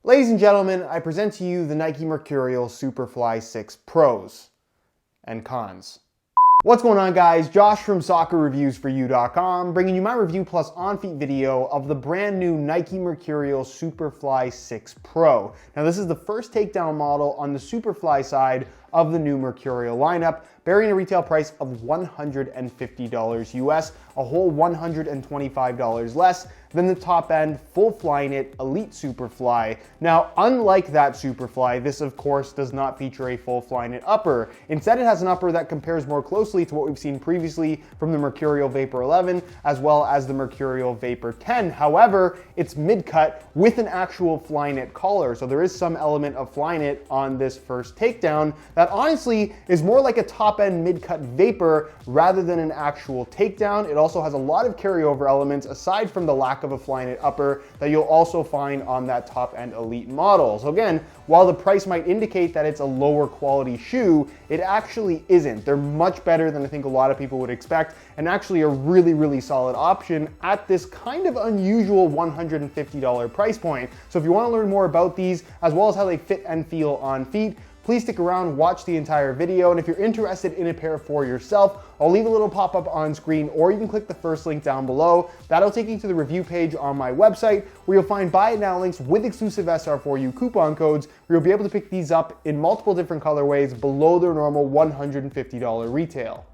Ladies and gentlemen, I present to you the Nike Mercurial Superfly 6 Pros and Cons. What's going on, guys? Josh from SoccerReviewsForYou.com, bringing you my review plus on-feet video of the brand new Nike Mercurial Superfly 6 Pro. Now, this is the first takedown model on the Superfly side of the new Mercurial lineup, bearing a retail price of $150 US, a whole $125 less than the top-end full Flyknit Elite Superfly. Now, unlike that Superfly, this of course does not feature a full Flyknit upper. Instead, it has an upper that compares more closely to what we've seen previously from the Mercurial Vapor 11 as well as the Mercurial Vapor 10. However, it's mid-cut with an actual Flyknit collar, so there is some element of Flyknit on this first takedown that honestly is more like a top-end mid-cut Vapor rather than an actual takedown. It also has a lot of carryover elements aside from the lack of a Flyknit upper that you'll also find on that top-end Elite model. So again, while the price might indicate that it's a lower quality shoe, it actually isn't. They're much better than I think a lot of people would expect, and actually a really solid option at this kind of unusual $150 price point. So if you want to learn more about these, as well as how they fit and feel on feet, please stick around, watch the entire video, and if you're interested in a pair for yourself, I'll leave a little pop-up on screen, or you can click the first link down below. That'll take you to the review page on my website, where you'll find buy it now links with exclusive SR4U coupon codes, where you'll be able to pick these up in multiple different colorways below their normal $150 retail.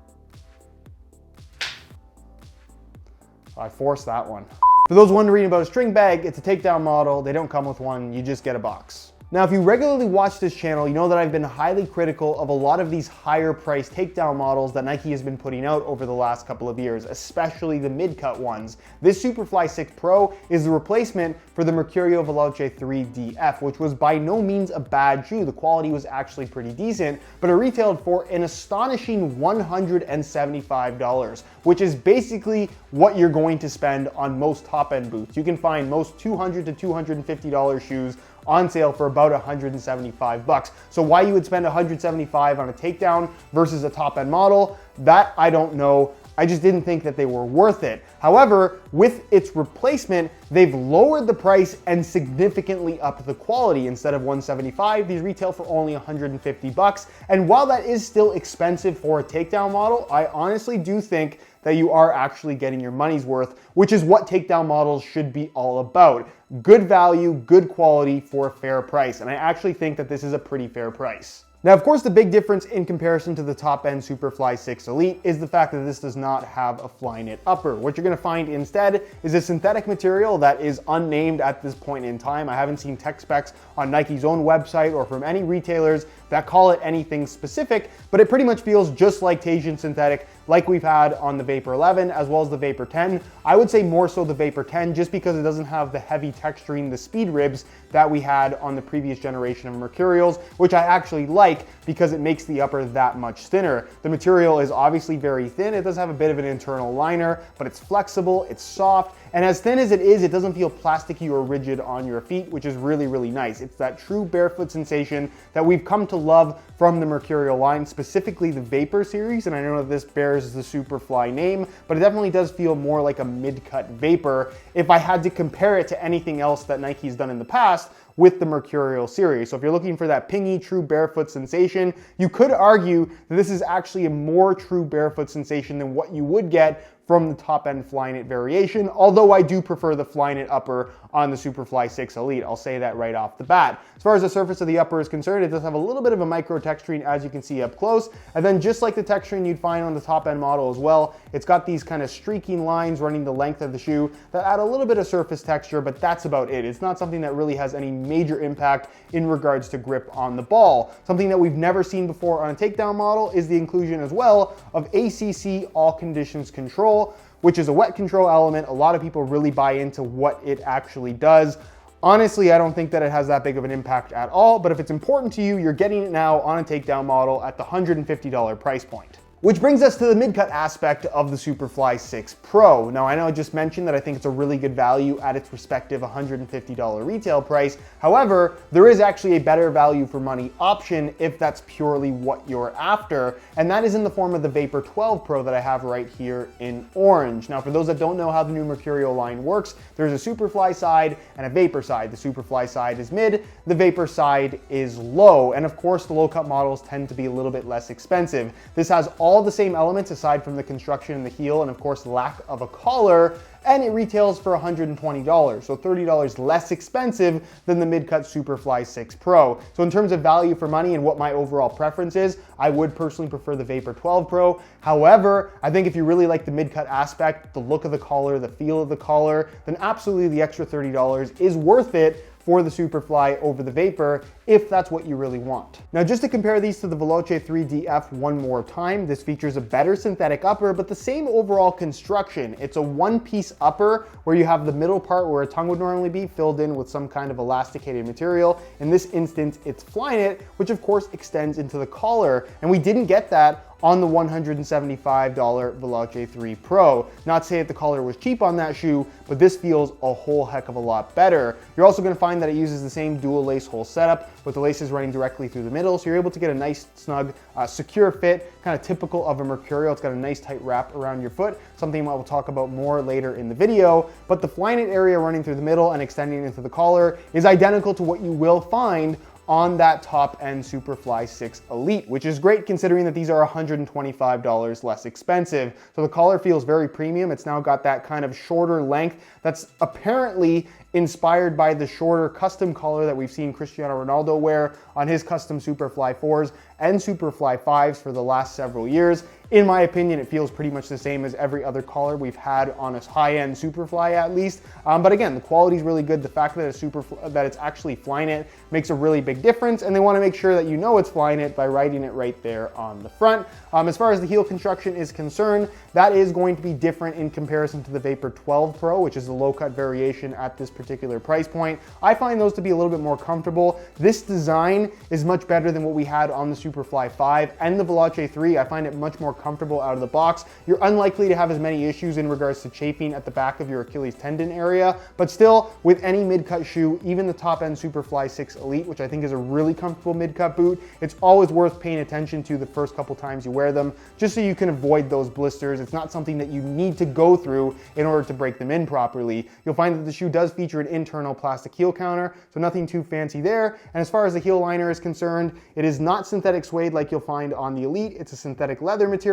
I forced that one. For those wondering about a string bag, it's a takedown model. They don't come with one, you just get a box. Now, if you regularly watch this channel, you know that I've been highly critical of a lot of these higher priced takedown models that Nike has been putting out over the last couple of years, especially the mid-cut ones. This Superfly 6 Pro is the replacement for the Mercurial Veloce 3 DF, which was by no means a bad shoe. The quality was actually pretty decent, but it retailed for an astonishing $175, which is basically what you're going to spend on most top-end boots. You can find most $200 to $250 shoes on sale for about $175. So why you would spend $175 on a takedown versus a top-end model, that I don't know. I just didn't think that they were worth it. However, with its replacement, they've lowered the price and significantly upped the quality. Instead of $175, these retail for only $150. And while that is still expensive for a takedown model, I honestly do think that you are actually getting your money's worth, which is what takedown models should be all about. Good value, good quality for a fair price. And I actually think that this is a pretty fair price. Now, of course, the big difference in comparison to the top-end Superfly 6 Elite is the fact that this does not have a Flyknit upper. What you're gonna find instead is a synthetic material that is unnamed at this point in time. I haven't seen tech specs on Nike's own website or from any retailers that call it anything specific, but it pretty much feels just like Teijin synthetic, like we've had on the Vapor 11 as well as the Vapor 10. I would say more so the Vapor 10 just because it doesn't have the heavy texturing, the speed ribs that we had on the previous generation of Mercurials, which I actually like because it makes the upper that much thinner. The material is obviously very thin. It does have a bit of an internal liner, but it's flexible, it's soft, and as thin as it is, it doesn't feel plasticky or rigid on your feet, which is really nice. It's that true barefoot sensation that we've come to love from the Mercurial line, specifically the Vapor series, and I know that this bears the Superfly name, but it definitely does feel more like a mid-cut Vapor if I had to compare it to anything else that Nike's done in the past with the Mercurial series. So if you're looking for that pingy, true barefoot sensation, you could argue that this is actually a more true barefoot sensation than what you would get from the top-end Flyknit variation, although I do prefer the Flyknit upper on the Superfly 6 Elite. I'll say that right off the bat. As far as the surface of the upper is concerned, it does have a little bit of a micro texturing, as you can see up close, and then just like the texturing you'd find on the top-end model as well, it's got these kind of streaking lines running the length of the shoe that add a little bit of surface texture, but that's about it. It's not something that really has any major impact in regards to grip on the ball. Something that we've never seen before on a takedown model is the inclusion as well of ACC all conditions control, which is a wet control element. A lot of people really buy into what it actually does. Honestly, I don't think that it has that big of an impact at all, but if it's important to you, you're getting it now on a takedown model at the $150 price point. Which brings us to the mid-cut aspect of the Superfly 6 Pro. Now, I know I just mentioned that I think it's a really good value at its respective $150 retail price. However, there is actually a better value for money option if that's purely what you're after, and that is in the form of the Vapor 12 Pro that I have right here in orange. Now, for those that don't know how the new Mercurial line works, there's a Superfly side and a Vapor side. The Superfly side is mid, the Vapor side is low, and of course, the low-cut models tend to be a little bit less expensive. This has all the same elements aside from the construction in the heel and of course lack of a collar, and it retails for $120, so $30 less expensive than the mid-cut Superfly 6 Pro. So in terms of value for money and what my overall preference is, I would personally prefer the Vapor 12 Pro. However, I think if you really like the mid-cut aspect, the look of the collar, the feel of the collar, then absolutely the extra $30 is worth it for the Superfly over the Vapor, if that's what you really want. Now, just to compare these to the Veloce 3 DF one more time, this features a better synthetic upper, but the same overall construction. It's a one-piece upper where you have the middle part where a tongue would normally be filled in with some kind of elasticated material. In this instance, it's Flyknit, which of course extends into the collar, and we didn't get that on the $175 Veloce 3 Pro. Not to say that the collar was cheap on that shoe, but this feels a whole heck of a lot better. You're also gonna find that it uses the same dual lace hole setup with the laces running directly through the middle, so you're able to get a nice, snug, secure fit, kind of typical of a Mercurial. It's got a nice tight wrap around your foot, something I will talk about more later in the video, but the Flyknit area running through the middle and extending into the collar is identical to what you will find on that top-end Superfly 6 Elite, which is great considering that these are $125 less expensive. So the collar feels very premium. It's now got that kind of shorter length that's apparently inspired by the shorter custom collar that we've seen Cristiano Ronaldo wear on his custom Superfly 4s and Superfly 5s for the last several years. In my opinion, it feels pretty much the same as every other collar we've had on a high-end Superfly at least. But again, the quality is really good. The fact that it's actually Flyknit makes a really big difference, and they want to make sure that you know it's Flyknit by writing it right there on the front. As far as the heel construction is concerned, that is going to be different in comparison to the Vapor 12 Pro, which is the low-cut variation at this particular price point. I find those to be a little bit more comfortable. This design is much better than what we had on the Superfly 5 and the Veloce 3. I find it much more comfortable out of the box. You're unlikely to have as many issues in regards to chafing at the back of your Achilles tendon area, but still, with any mid-cut shoe, even the top-end Superfly 6 Elite, which I think is a really comfortable mid-cut boot, it's always worth paying attention to the first couple times you wear them, just so you can avoid those blisters. It's not something that you need to go through in order to break them in properly. You'll find that the shoe does feature an internal plastic heel counter, so nothing too fancy there. And as far as the heel liner is concerned, it is not synthetic suede like you'll find on the Elite. It's a synthetic leather material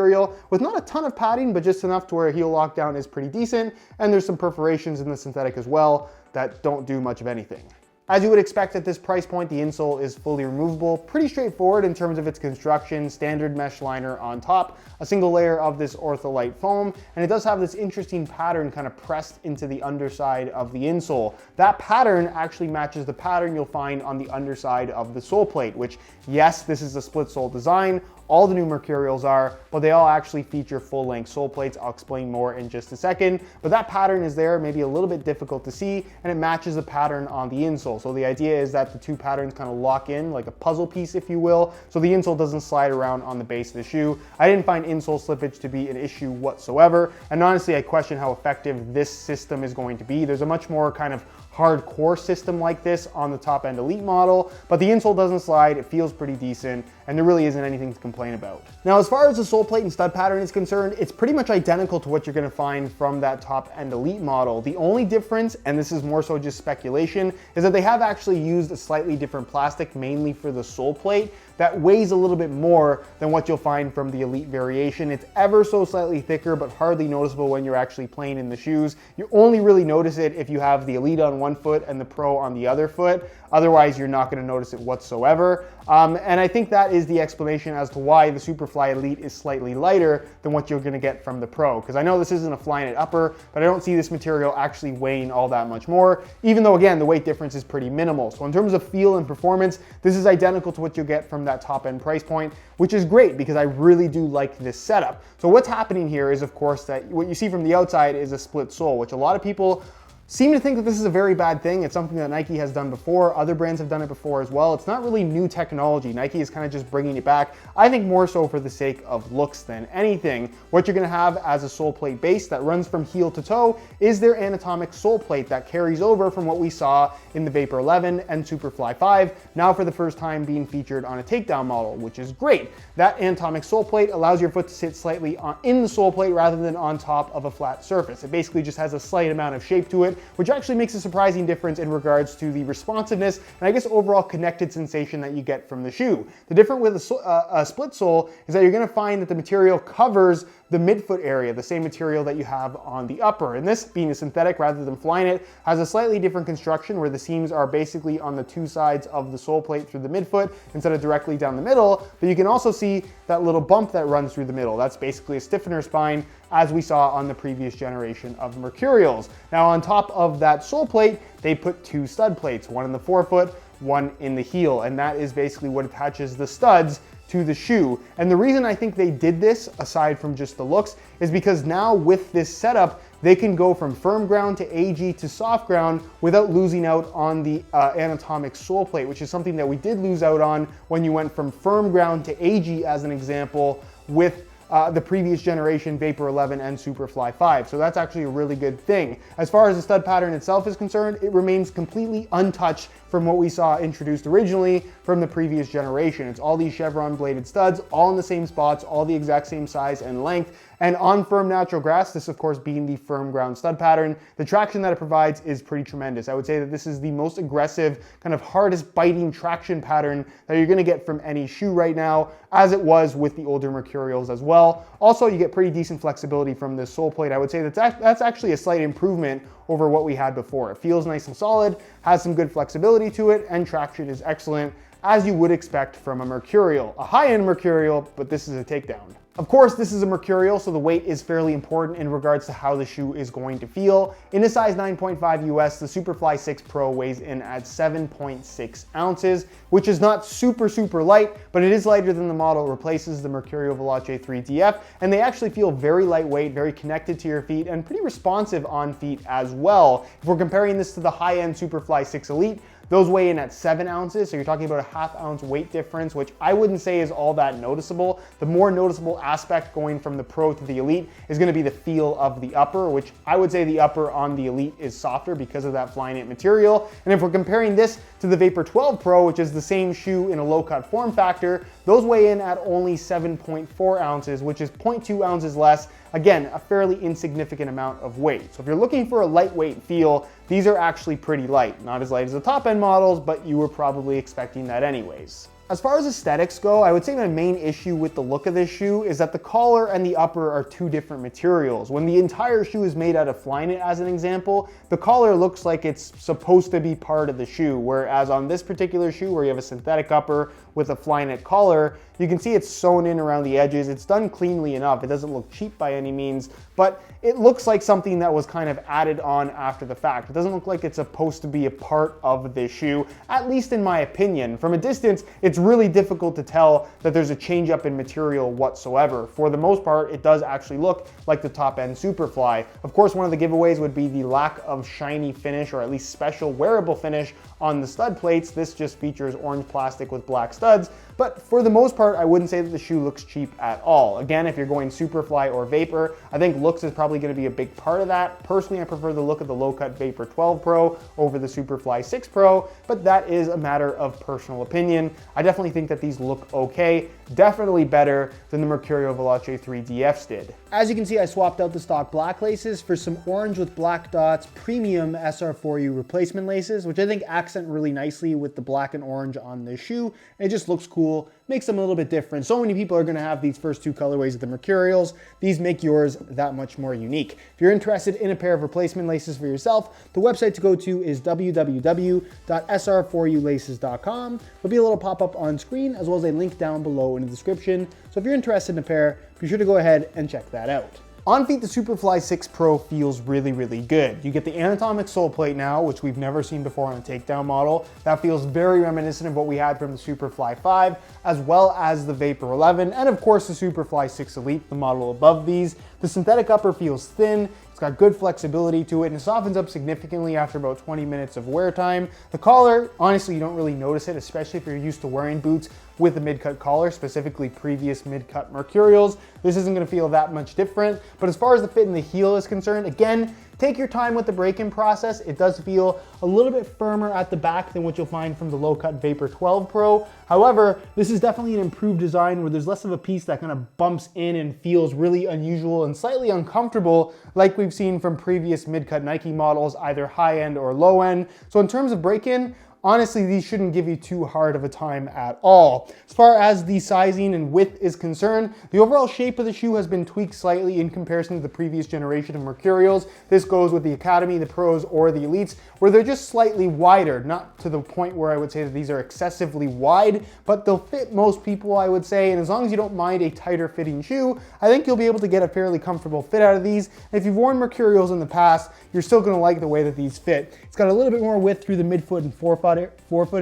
with not a ton of padding, but just enough to where a heel lockdown is pretty decent. And there's some perforations in the synthetic as well that don't do much of anything. As you would expect at this price point, the insole is fully removable, pretty straightforward in terms of its construction, standard mesh liner on top, a single layer of this ortholite foam, and it does have this interesting pattern kind of pressed into the underside of the insole. That pattern actually matches the pattern you'll find on the underside of the Soleplate, which, yes, this is a split sole design. All the new Mercurials are, but they all actually feature full-length sole plates. I'll explain more in just a second, but that pattern is there, maybe a little bit difficult to see, and it matches the pattern on the insole. So the idea is that the two patterns kind of lock in like a puzzle piece, if you will, so the insole doesn't slide around on the base of the shoe. I didn't find insole slippage to be an issue whatsoever, and honestly, I question how effective this system is going to be. There's a much more kind of hardcore system like this on the top end Elite model, but the insole doesn't slide, it feels pretty decent, and there really isn't anything to complain about. Now, as far as the sole plate and stud pattern is concerned, it's pretty much identical to what you're gonna find from that top end Elite model. The only difference, and this is more so just speculation, is that they have actually used a slightly different plastic, mainly for the sole plate, that weighs a little bit more than what you'll find from the Elite variation. It's ever so slightly thicker, but hardly noticeable when you're actually playing in the shoes. You only really notice it if you have the Elite on one foot and the Pro on the other foot. Otherwise, you're not gonna notice it whatsoever. And I think that is the explanation as to why the Superfly Elite is slightly lighter than what you're gonna get from the Pro. Because I know this isn't a Flyknit upper, but I don't see this material actually weighing all that much more, even though, again, the weight difference is pretty minimal. So in terms of feel and performance, this is identical to what you'll get from that top end price point, which is great because I really do like this setup. So what's happening here is, of course, that what you see from the outside is a split sole, which a lot of people seem to think that this is a very bad thing. It's something that Nike has done before. Other brands have done it before as well. It's not really new technology. Nike is kind of just bringing it back. I think more so for the sake of looks than anything. What you're going to have as a sole plate base that runs from heel to toe is their anatomic sole plate that carries over from what we saw in the Vapor 11 and Superfly 5, now for the first time being featured on a takedown model, which is great. That anatomic sole plate allows your foot to sit slightly in the sole plate rather than on top of a flat surface. It basically just has a slight amount of shape to it, which actually makes a surprising difference in regards to the responsiveness and I guess overall connected sensation that you get from the shoe. The difference with a split sole is that you're going to find that the material covers the midfoot area, the same material that you have on the upper. And this, being a synthetic rather than Flyknit, has a slightly different construction where the seams are basically on the two sides of the sole plate through the midfoot instead of directly down the middle. But you can also see that little bump that runs through the middle. That's basically a stiffener spine, as we saw on the previous generation of Mercurials. Now on top of that sole plate, they put two stud plates, one in the forefoot, one in the heel, and that is basically what attaches the studs to the shoe. And the reason I think they did this, aside from just the looks, is because now with this setup, they can go from firm ground to AG to soft ground without losing out on the anatomic sole plate, which is something that we did lose out on when you went from firm ground to AG, as an example, with the previous generation Vapor 11 and Superfly 5. So that's actually a really good thing. As far as the stud pattern itself is concerned, it remains completely untouched from what we saw introduced originally from the previous generation. It's all these chevron bladed studs, all in the same spots, all the exact same size and length. And on firm natural grass, this of course being the firm ground stud pattern, the traction that it provides is pretty tremendous. I would say that this is the most aggressive, kind of hardest biting traction pattern that you're gonna get from any shoe right now, as it was with the older Mercurials as well. Also, you get pretty decent flexibility from this sole plate. I would say that's actually a slight improvement over what we had before. It feels nice and solid, has some good flexibility to it, and traction is excellent, as you would expect from a Mercurial. A high-end Mercurial, but this is a takedown. Of course, this is a Mercurial, so the weight is fairly important in regards to how the shoe is going to feel. In a size 9.5 US, the Superfly 6 Pro weighs in at 7.6 ounces, which is not super light, but it is lighter than the model it replaces, the Mercurial Veloce 3 DF, and they actually feel very lightweight, very connected to your feet, and pretty responsive on feet as well. If we're comparing this to the high-end Superfly 6 Elite, those weigh in at 7 ounces, so you're talking about a ½ ounce weight difference, which I wouldn't say is all that noticeable. The more noticeable aspect going from the Pro to the Elite is gonna be the feel of the upper, which I would say the upper on the Elite is softer because of that Flyknit material. And if we're comparing this to the Vapor 12 Pro, which is the same shoe in a low-cut form factor, those weigh in at only 7.4 ounces, which is 0.2 ounces less. Again, a fairly insignificant amount of weight. So if you're looking for a lightweight feel, these are actually pretty light. Not as light as the top-end models, but you were probably expecting that anyways. As far as aesthetics go, I would say my main issue with the look of this shoe is that the collar and the upper are two different materials. When the entire shoe is made out of Flyknit, as an example, the collar looks like it's supposed to be part of the shoe, whereas on this particular shoe, where you have a synthetic upper with a Flyknit collar, you can see it's sewn in around the edges. It's done cleanly enough. It doesn't look cheap by any means, but it looks like something that was kind of added on after the fact. It doesn't look like it's supposed to be a part of this shoe, at least in my opinion. From a distance, it's really difficult to tell that there's a change up in material whatsoever. For the most part, it does actually look like the top-end Superfly. Of course, one of the giveaways would be the lack of shiny finish, or at least special wearable finish on the stud plates. This just features orange plastic with black studs, but for the most part, I wouldn't say that the shoe looks cheap at all. Again, if you're going Superfly or Vapor, I think looks is probably going to be a big part of that. Personally, I prefer the look of the low-cut Vapor 12 Pro over the Superfly 6 Pro, but that is a matter of personal opinion. I definitely think that these look okay, definitely better than the Mercurial Veloce 3 DFs did. As you can see, I swapped out the stock black laces for some orange with black dots premium SR4U replacement laces, which I think accent really nicely with the black and orange on this shoe. It just looks cool, makes them a little bit different. So many people are gonna have these first two colorways of the Mercurials. These make yours that much more unique. If you're interested in a pair of replacement laces for yourself, the website to go to is www.sr4ulaces.com. There'll be a little pop-up on screen, as well as a link down below in the description. So if you're interested in a pair, be sure to go ahead and check that out. On feet, the Superfly 6 Pro feels really good. You get the anatomic sole plate now, which we've never seen before on a takedown model. That feels very reminiscent of what we had from the Superfly 5, as well as the Vapor 11, and of course the Superfly 6 Elite, the model above these. The synthetic upper feels thin, It's got good flexibility to it, and it softens up significantly after about 20 minutes of wear time. The collar, honestly, you don't really notice it, especially if you're used to wearing boots with a mid-cut collar, specifically previous mid-cut Mercurials. This isn't gonna feel that much different. But as far as the fit in the heel is concerned, again, take your time with the break-in process. It does feel a little bit firmer at the back than what you'll find from the low-cut Vapor 12 Pro. However, this is definitely an improved design where there's less of a piece that kind of bumps in and feels really unusual and slightly uncomfortable like we've seen from previous mid-cut Nike models, either high-end or low-end. So in terms of break-in, honestly, these shouldn't give you too hard of a time at all. As far as the sizing and width is concerned, the overall shape of the shoe has been tweaked slightly in comparison to the previous generation of Mercurials. This goes with the Academy, the Pros, or the Elites, where they're just slightly wider, not to the point where I would say that these are excessively wide, but they'll fit most people, I would say, and as long as you don't mind a tighter fitting shoe, I think you'll be able to get a fairly comfortable fit out of these. And if you've worn Mercurials in the past, you're still gonna like the way that these fit. It's got a little bit more width through the midfoot and forefoot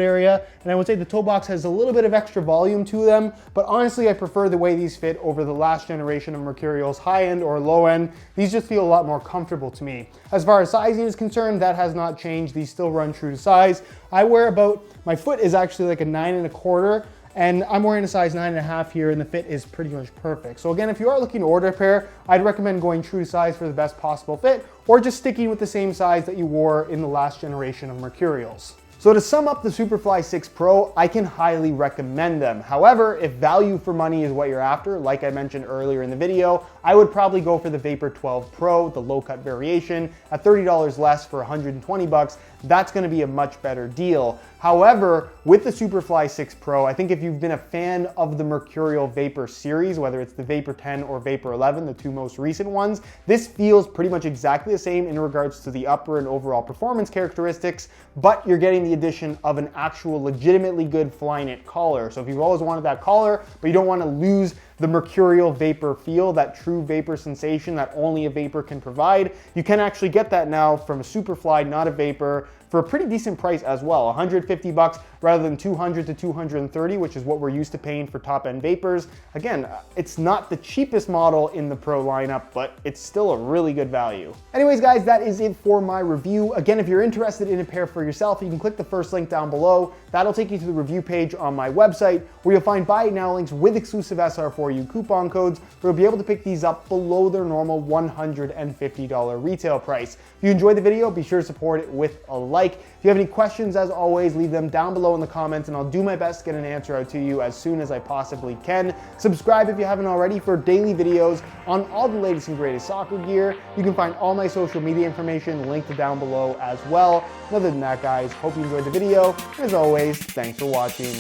area, and I would say the toe box has a little bit of extra volume to them, but honestly I prefer the way these fit over the last generation of Mercurials, high end or low end. These just feel a lot more comfortable to me. As far as sizing is concerned, that has not changed. These still run true to size. I wear about, my foot is actually like a 9 1/4, and I'm wearing a size 9 1/2 here, and the fit is pretty much perfect. So again, if you are looking to order a pair, I'd recommend going true to size for the best possible fit, or just sticking with the same size that you wore in the last generation of Mercurials. So to sum up the Superfly 6 Pro, I can highly recommend them. However, if value for money is what you're after, like I mentioned earlier in the video, I would probably go for the Vapor 12 Pro, the low-cut variation, at $30 less for 120 bucks. That's gonna be a much better deal. However, with the Superfly 6 Pro, I think if you've been a fan of the Mercurial Vapor series, whether it's the Vapor 10 or Vapor 11, the two most recent ones, this feels pretty much exactly the same in regards to the upper and overall performance characteristics, but you're getting the addition of an actual legitimately good Flyknit collar. So if you've always wanted that collar, but you don't want to lose the Mercurial Vapor feel, that true Vapor sensation that only a Vapor can provide, you can actually get that now from a Superfly, not a Vapor, for a pretty decent price as well, 150 bucks rather than 200 to 230, which is what we're used to paying for top-end Vapors. Again, it's not the cheapest model in the Pro lineup, but it's still a really good value. Anyways, guys, that is it for my review. Again, if you're interested in a pair for yourself, you can click the first link down below. That'll take you to the review page on my website, where you'll find buy it now links with exclusive SR4U coupon codes, where you'll be able to pick these up below their normal $150 retail price. If you enjoyed the video, be sure to support it with a like. If you have any questions, as always, leave them down below in the comments, and I'll do my best to get an answer out to you as soon as I possibly can. Subscribe if you haven't already for daily videos on all the latest and greatest soccer gear. You can find all my social media information linked down below as well. Other than that, guys, hope you enjoyed the video. As always, thanks for watching.